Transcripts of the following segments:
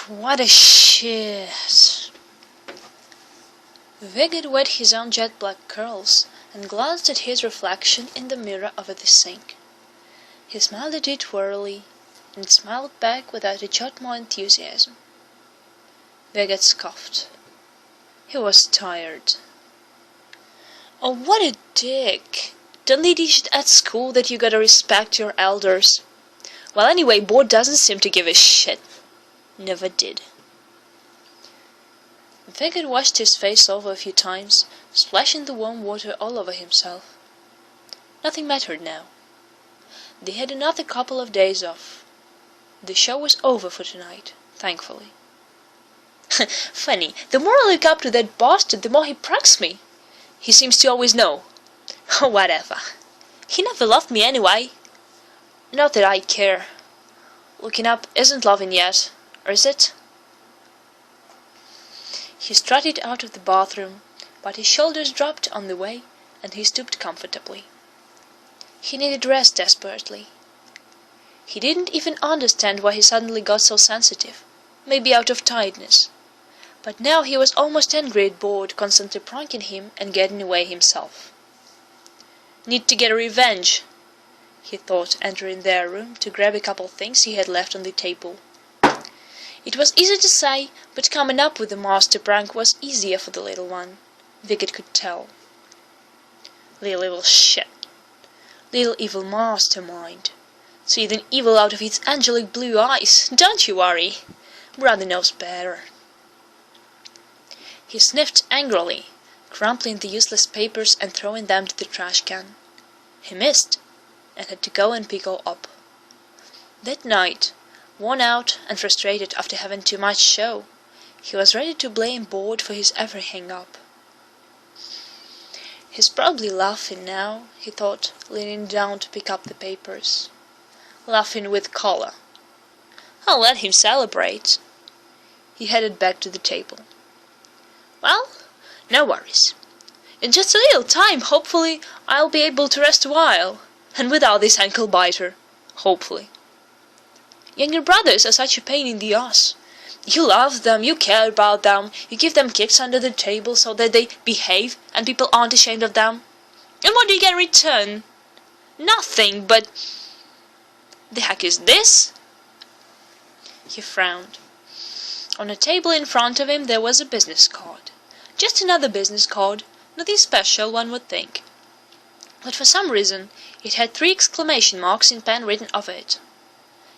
What a shit. Vigid wet his own jet-black curls and glanced at his reflection in the mirror over the sink. He smiled at it wearily, and smiled back without a jot more enthusiasm. Vigid scoffed. He was tired. Oh, what a dick! Don't they teach it at school that you gotta respect your elders? Well, anyway, Bord doesn't seem to give a shit. Never did. Vigid washed his face over a few times, splashing the warm water all over himself. Nothing mattered now. They had another couple of days off. The show was over for tonight, thankfully. Funny, the more I look up to that bastard, the more he pranks me. He seems to always know. Whatever. He never loved me anyway. Not that I care. Looking up isn't loving yet, or is it? He strutted out of the bathroom, but his shoulders dropped on the way, and he stooped comfortably. He needed rest desperately. He didn't even understand why he suddenly got so sensitive, maybe out of tiredness. But now he was almost angry at Bord constantly pranking him and getting away himself. Need to get revenge, he thought, entering their room to grab a couple things he had left on the table. It was easy to say, but coming up with the master prank was easier for the little one, Vigid could tell. Little evil shit. Little evil mastermind. Seething evil out of its angelic blue eyes, don't you worry. Brother knows better. He sniffed angrily, crumpling the useless papers and throwing them to the trash can. He missed, and had to go and pick all up. That night, worn out and frustrated after having too much show, he was ready to blame Bord for his every hang-up. He's probably laughing now, he thought, leaning down to pick up the papers. Laughing with choler. I'll let him celebrate. He headed back to the table. Well, no worries. In just a little time, hopefully, I'll be able to rest a while, and without this ankle-biter, hopefully. Younger brothers are such a pain in the ass. You love them, you care about them, you give them kicks under the table so that they behave and people aren't ashamed of them. And what do you get in return? Nothing, but… The heck is this? He frowned. On a table in front of him there was a business card. Just another business card, nothing special, one would think. But for some reason it had 3 exclamation marks in pen written over it.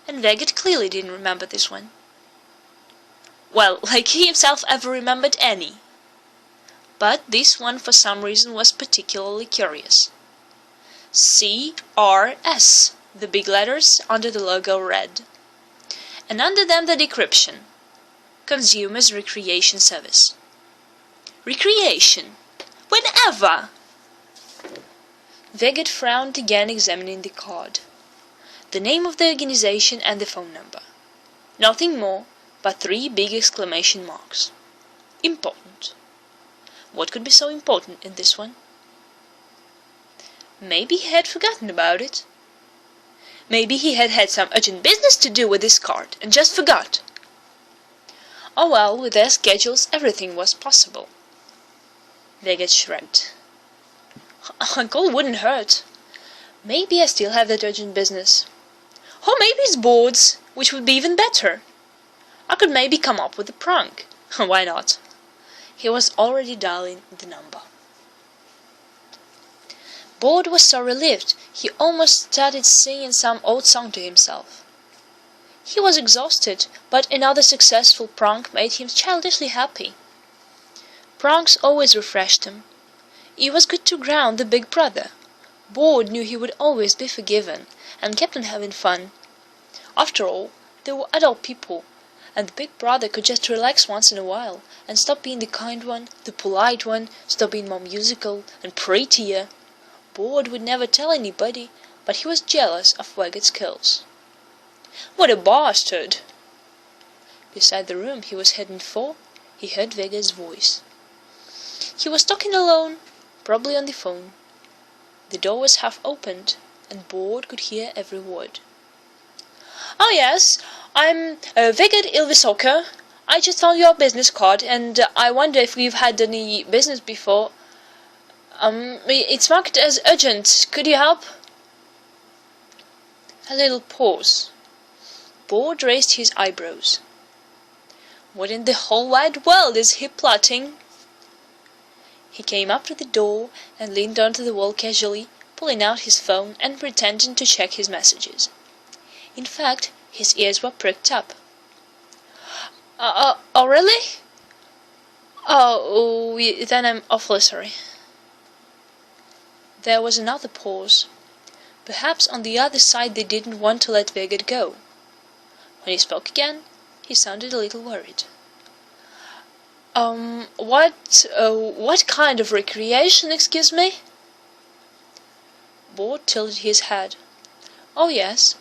And Vigid clearly didn't remember this one. Well, like he himself ever remembered any. But this one for some reason was particularly curious. CRS, the big letters under the logo read. And under them the decryption. Consumers Recreation Service. Recreation? Whenever! Vigid frowned again, examining the card. The name of the organization and the phone number. Nothing more, but 3 big exclamation marks. Important. What could be so important in this one? Maybe he had forgotten about it. Maybe he had had some urgent business to do with this card and just forgot. Oh well, with their schedules everything was possible. Vigid shrugged. A call wouldn't hurt. Maybe I still have that urgent business. Or maybe it's Bord's, which would be even better. I could maybe come up with a prank. Why not? He was already dialing the number. Bord was so relieved he almost started singing some old song to himself. He was exhausted, but another successful prank made him childishly happy. Pranks always refreshed him. It was good to ground the big brother. Bord knew he would always be forgiven, and kept on having fun. After all, they were adult people, and the big brother could just relax once in a while, and stop being the kind one, the polite one, stop being more musical and prettier. Bord would never tell anybody, but he was jealous of Vigid's skills. What a bastard! Beside the room he was heading for, he heard Vigid's voice. He was talking alone, probably on the phone. The door was half opened, and Bord could hear every word. "Oh yes, I'm Vigard Ylvisåker. I just found your business card, and I wonder if we've had any business before. It's marked as urgent. Could you help?" A little pause. Bord raised his eyebrows. "What in the whole wide world is he plotting?" He came up to the door and leaned onto the wall casually, pulling out his phone and pretending to check his messages. In fact, his ears were pricked up. Oh, really? Oh, then I'm awfully sorry." There was another pause. Perhaps on the other side they didn't want to let Vigard go. When he spoke again, he sounded a little worried. What kind of recreation, excuse me?" Bord tilted his head. "Oh yes,